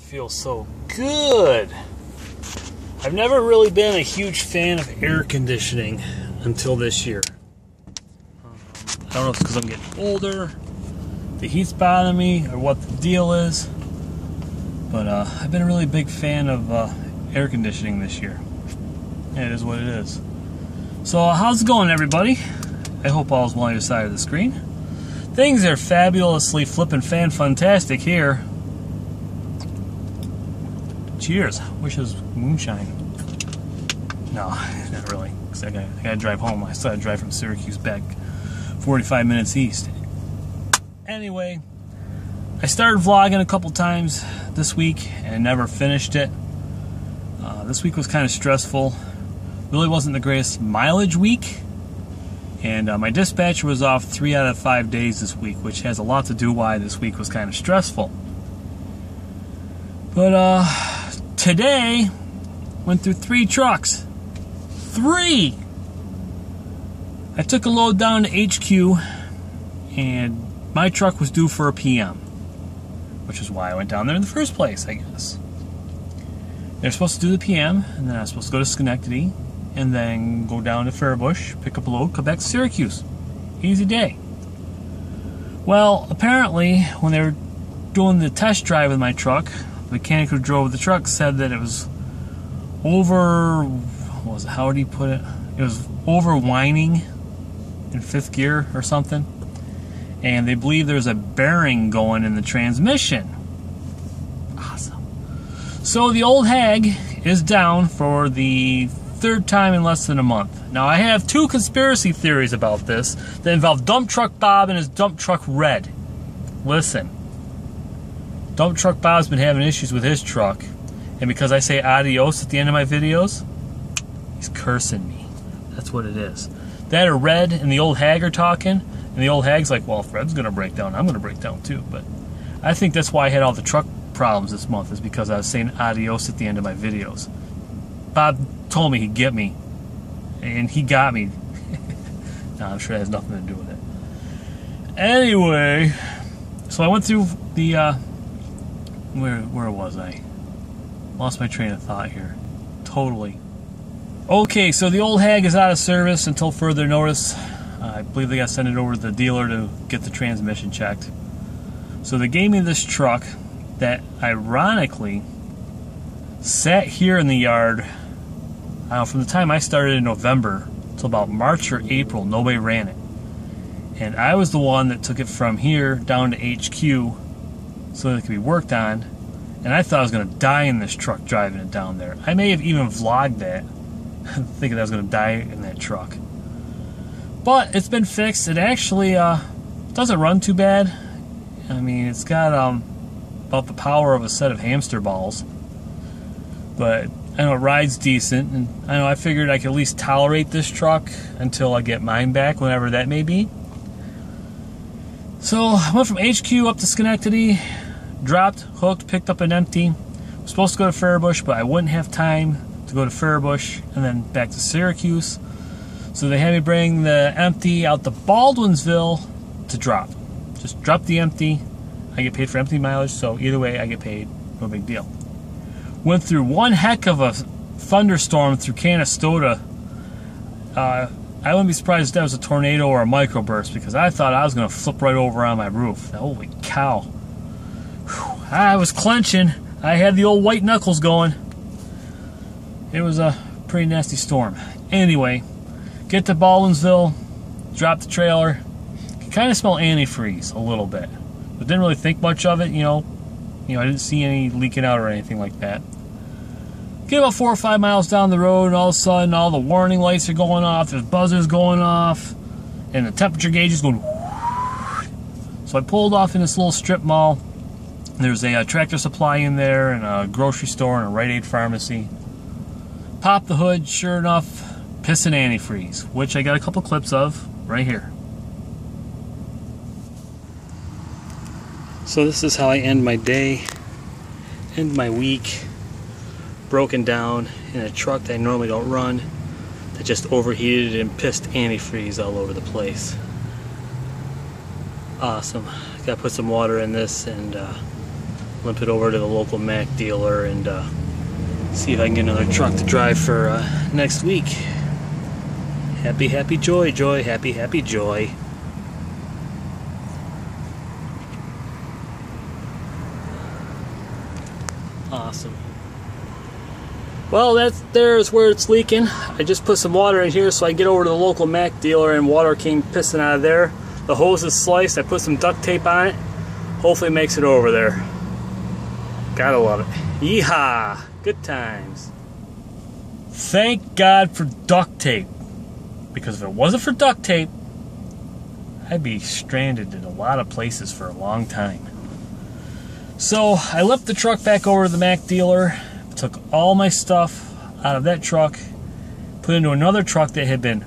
feels so good. I've never really been a huge fan of air conditioning until this year. I don't know if it's because I'm getting older, the heat's bothering me, or what the deal is. But I've been a really big fan of air conditioning this year. And it is what it is. So how's it going, everybody? I hope all's well on your side of the screen. Things are fabulously flippin' fan-funtastic here. Cheers. Wish it was moonshine. No, not really. Cause I gotta drive home. I still gotta drive from Syracuse back 45 minutes east. Anyway, I started vlogging a couple times this week and never finished it. This week was kind of stressful. Really wasn't the greatest mileage week. And my dispatcher was off 3 out of 5 days this week, which has a lot to do why this week was kind of stressful. But today, went through 3 trucks. 3! I took a load down to HQ, and my truck was due for a PM, which is why I went down there in the first place, I guess. They're supposed to do the PM, and then I was supposed to go to Schenectady, and then go down to Faribault, pick up a load, come back to Syracuse. Easy day. Well, apparently, when they were doing the test drive with my truck, the mechanic who drove the truck said that it was over, what was it, how would he put it? It was over whining in 5th gear or something. And they believe there's a bearing going in the transmission. Awesome. So the Old Hag is down for the 3rd time in less than a month. Now I have 2 conspiracy theories about this that involve Dump Truck Bob and his Dump Truck Red. Listen. Dump Truck Bob's been having issues with his truck, and because I say adios at the end of my videos, he's cursing me. That's what it is. That or Red and the Old Hag are talking, and the Old Hag's like, well, if Red's gonna break down, I'm gonna break down too. But I think that's why I had all the truck problems this month, is because I was saying adios at the end of my videos. Bob told me he'd get me, and he got me. No, I'm sure it has nothing to do with it. Anyway, so I went through the where was I? Lost my train of thought here. Totally. Okay, so the Old Hag is out of service until further notice. I believe they got to send it over to the dealer to get the transmission checked. So they gave me this truck that ironically sat here in the yard from the time I started in November till about March or April. Nobody ran it. And I was the one that took it from here down to HQ so that it could be worked on. And I thought I was going to die in this truck driving it down there. I may have even vlogged that, thinking I was going to die in that truck. But it's been fixed. It actually doesn't run too bad. I mean, it's got about the power of a set of hamster balls. But I know it rides decent, and I know I figured I could at least tolerate this truck until I get mine back, whenever that may be. So I went from HQ up to Schenectady, dropped, hooked, picked up an empty. I was supposed to go to Faribault, but I wouldn't have time to go to Faribault and then back to Syracuse. So they had me bring the empty out to Baldwinsville to drop. Just drop the empty. I get paid for empty mileage, so either way I get paid. No big deal. Went through one heck of a thunderstorm through Canastota. I wouldn't be surprised if that was a tornado or a microburst, because I thought I was going to flip right over on my roof. Holy cow. Whew. I was clenching. I had the old white knuckles going. It was a pretty nasty storm. Anyway, get to Baldwinsville, drop the trailer. Could kind of smell antifreeze a little bit, but didn't really think much of it, you know, I didn't see any leaking out or anything like that. Get about 4 or 5 miles down the road, and all of a sudden, all the warning lights are going off, there's buzzers going off, and the temperature gauge is going. So I pulled off in this little strip mall. There's a Tractor Supply in there, and a grocery store, and a Rite Aid pharmacy. Pop the hood, sure enough, pissing antifreeze, which I got a couple clips of right here. So this is how I end my day, end my week, broken down in a truck that I normally don't run, that just overheated and pissed antifreeze all over the place. Awesome. Gotta put some water in this and limp it over to the local Mack dealer and see if I can get another truck to drive for next week. Happy, happy, joy, joy, happy, happy, joy. Awesome. Well, there's where it's leaking. I just put some water in here so I get over to the local Mack dealer, and water came pissing out of there. The hose is sliced. I put some duct tape on it. Hopefully it makes it over there. Gotta love it. Yeehaw! Good times. Thank God for duct tape. Because if it wasn't for duct tape, I'd be stranded in a lot of places for a long time. So I left the truck back over to the Mack dealer, took all my stuff out of that truck, put it into another truck that had been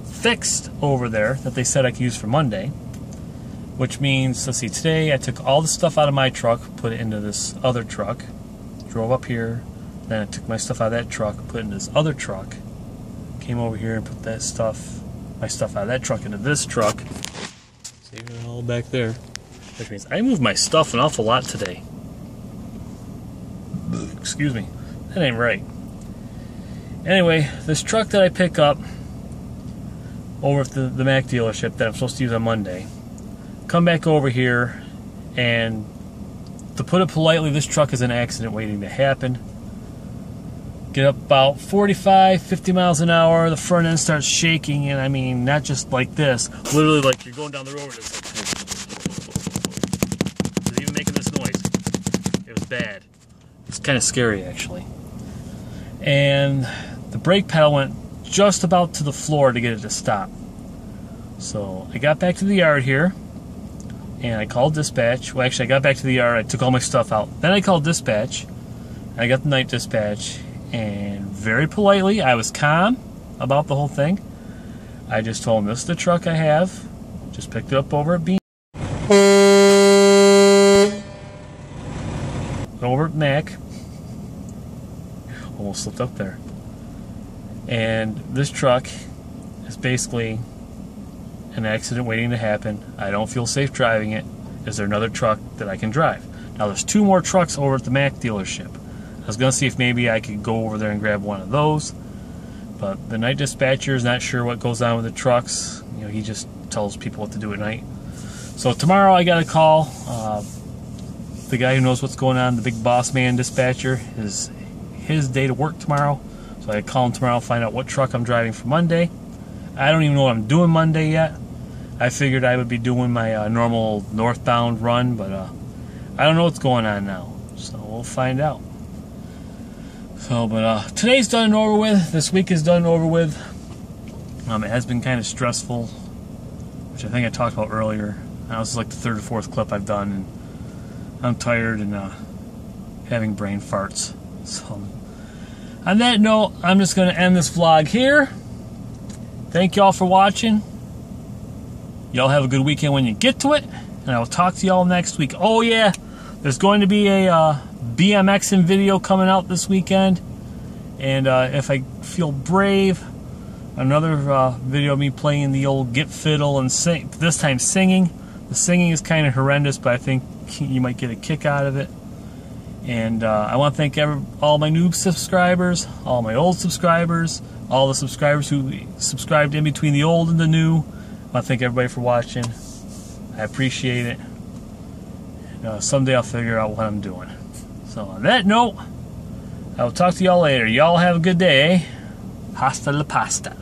fixed over there that they said I could use for Monday. Which means, let's see, today I took all the stuff out of my truck, put it into this other truck, drove up here, then I took my stuff out of that truck, put it in this other truck, came over here and put that stuff, my stuff out of that truck into this truck. Save it all back there. Which means I moved my stuff an awful lot today. Excuse me. That ain't right. Anyway, this truck that I pick up over at the Mack dealership that I'm supposed to use on Monday, come back over here, and to put it politely, this truck is an accident waiting to happen. Get up about 45, 50 miles an hour, the front end starts shaking, and I mean, not just like this, literally like you're going down the road and it's like, it's even making this noise. It was bad. It's kind of scary, actually. And the brake pedal went just about to the floor to get it to stop. So I got back to the yard here, and I called dispatch. Well, actually, I got back to the yard, I took all my stuff out. Then I called dispatch, I got the night dispatch, and very politely, I was calm about the whole thing. I just told them, this is the truck I have. Just picked it up over at over at Mack. Almost slipped up there. And this truck is basically an accident waiting to happen. I don't feel safe driving it. Is there another truck that I can drive? Now there's 2 more trucks over at the Mack dealership. I was going to see if maybe I could go over there and grab one of those, but the night dispatcher is not sure what goes on with the trucks. You know, he just tells people what to do at night. So tomorrow I got to call the guy who knows what's going on, the big boss man dispatcher. Is his day to work tomorrow, so I call him tomorrow, find out what truck I'm driving for Monday. I don't even know what I'm doing Monday yet. I figured I would be doing my normal northbound run, but I don't know what's going on now, so we'll find out. So, but today's done and over with. This week is done and over with. It has been kind of stressful, which I think I talked about earlier. This is like the 3rd or 4th clip I've done, and I'm tired and having brain farts. So, on that note, I'm just going to end this vlog here. Thank y'all for watching. Y'all have a good weekend when you get to it, and I will talk to y'all next week. Oh yeah, there's going to be a BMXing video coming out this weekend, and if I feel brave, another video of me playing the old Get Fiddle and sing, this time singing. The singing is kind of horrendous, but I think you might get a kick out of it. And I want to thank all my new subscribers, all my old subscribers, all the subscribers who subscribed in between the old and the new. I want to thank everybody for watching. I appreciate it. And, someday I'll figure out what I'm doing. So on that note, I will talk to y'all later. Y'all have a good day, eh? Hasta la pasta.